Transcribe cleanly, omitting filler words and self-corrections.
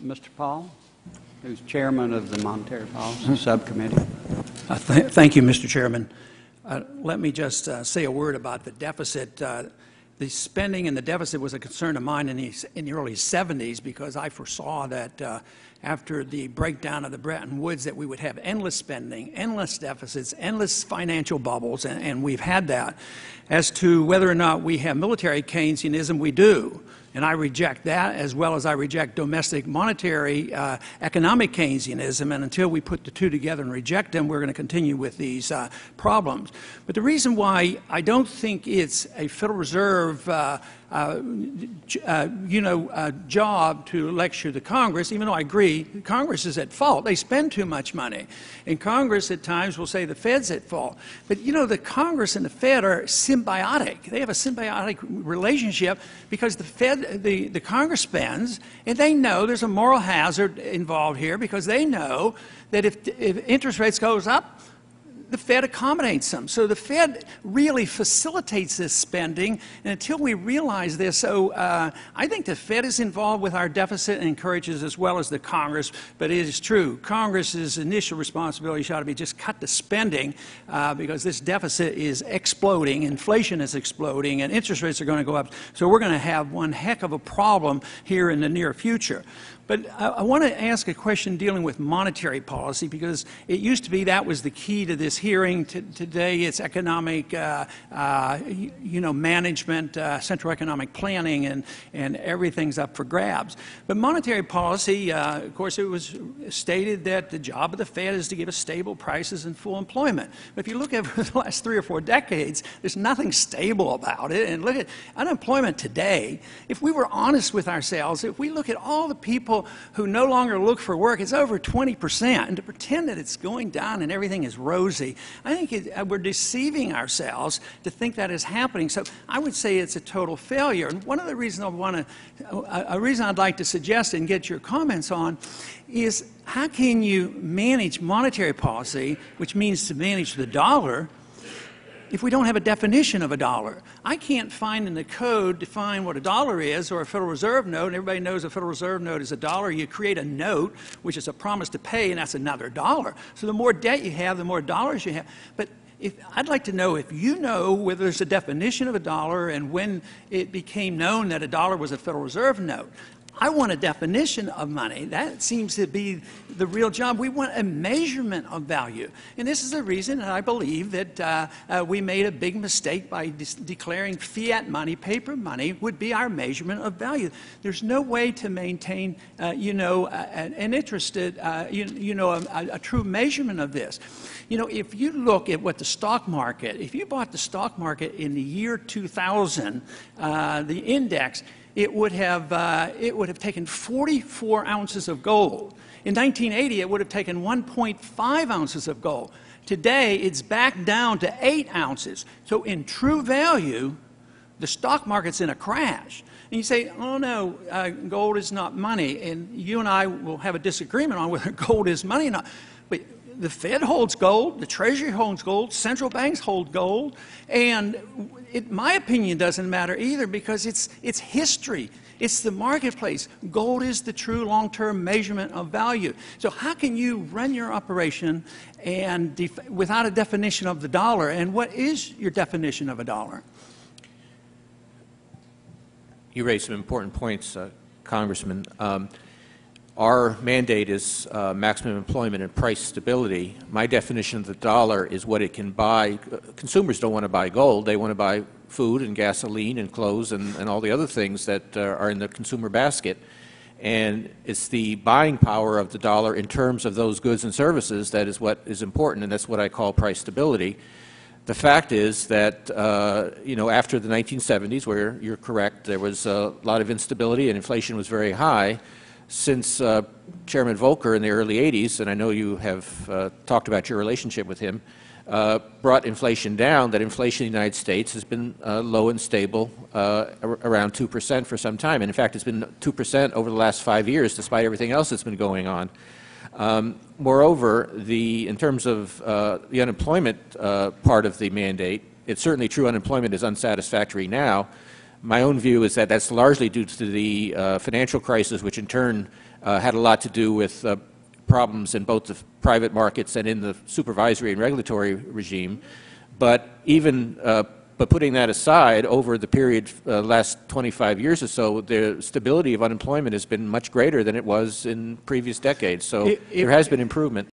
Mr. Paul, who's chairman of the Monetary Policy Subcommittee. Thank you, Mr. Chairman. Let me just say a word about the deficit. The spending and the deficit was a concern of mine in the early 70s because I foresaw that after the breakdown of the Bretton Woods that we would have endless spending, endless deficits, endless financial bubbles, and we've had that. As to whether or not we have military Keynesianism, we do. And I reject that as well as I reject domestic monetary economic Keynesianism. And until we put the two together and reject them, we're going to continue with these problems. But the reason why I don't think it's a Federal Reserve job to lecture the Congress, even though I agree Congress is at fault. They spend too much money. And Congress at times will say the Fed's at fault. But you know, the Congress and the Fed are symbiotic. They have a symbiotic relationship because the Fed, the Congress spends, and they know there's a moral hazard involved here because they know that if interest rates goes up, the Fed accommodates them. So the Fed really facilitates this spending, and until we realize this, so I think the Fed is involved with our deficit and encourages as well as the Congress, but it is true. Congress's initial responsibility should be just cut the spending because this deficit is exploding, inflation is exploding, and interest rates are going to go up. So we're going to have one heck of a problem here in the near future. But I want to ask a question dealing with monetary policy because it used to be that was the key to this hearing. Today it's economic, management, central economic planning, and everything's up for grabs. But monetary policy, of course, it was stated that the job of the Fed is to give us stable prices and full employment. But if you look at the last 3 or 4 decades, there's nothing stable about it. And look at unemployment today. If we were honest with ourselves, if we look at all the people who no longer look for work, it's over 20%. And to pretend that it's going down and everything is rosy, I think we're deceiving ourselves to think that is happening. So I would say it's a total failure. And one of the reasons a reason I'd like to suggest and get your comments on is how can you manage monetary policy, which means to manage the dollar, if we don't have a definition of a dollar? I can't find in the code define what a dollar is or a Federal Reserve note, and everybody knows a Federal Reserve note is a dollar. You create a note, which is a promise to pay, and that's another dollar. So the more debt you have, the more dollars you have. But I'd like to know if you know whether there's a definition of a dollar and when it became known that a dollar was a Federal Reserve note. I want a definition of money. That seems to be the real job. We want a measurement of value. And this is the reason that I believe that we made a big mistake by declaring fiat money, paper money, would be our measurement of value. There's no way to maintain, an interested, a true measurement of this. You know, if you look at what the stock market, if you bought the stock market in the year 2000, the index, it would have taken 44 ounces of gold. In 1980, it would have taken 1.5 ounces of gold. Today, it's back down to 8 ounces. So in true value, the stock market's in a crash. And you say, oh no, gold is not money. And you and I will have a disagreement on whether gold is money or not. But the Fed holds gold, the Treasury holds gold, central banks hold gold, and my opinion doesn't matter either because it's history. It's the marketplace. Gold is the true long-term measurement of value. So how can you run your operation and without a definition of the dollar? And what is your definition of a dollar? You raised some important points, Congressman. Our mandate is maximum employment and price stability. My definition of the dollar is what it can buy. Consumers don't want to buy gold. They want to buy food and gasoline and clothes and all the other things that are in the consumer basket. And it's the buying power of the dollar in terms of those goods and services that is what is important, and that's what I call price stability. The fact is that, after the 1970s, where you're correct, there was a lot of instability and inflation was very high. Since Chairman Volcker in the early 80s, and I know you have talked about your relationship with him, brought inflation down, that inflation in the United States has been low and stable, around 2% for some time. And in fact, it's been 2% over the last 5 years, despite everything else that's been going on. Moreover, in terms of the unemployment part of the mandate, it's certainly true unemployment is unsatisfactory now. My own view is that that's largely due to the financial crisis, which in turn had a lot to do with problems in both the private markets and in the supervisory and regulatory regime. But even but putting that aside, over the period last 25 years or so, the stability of unemployment has been much greater than it was in previous decades. So there has been improvement.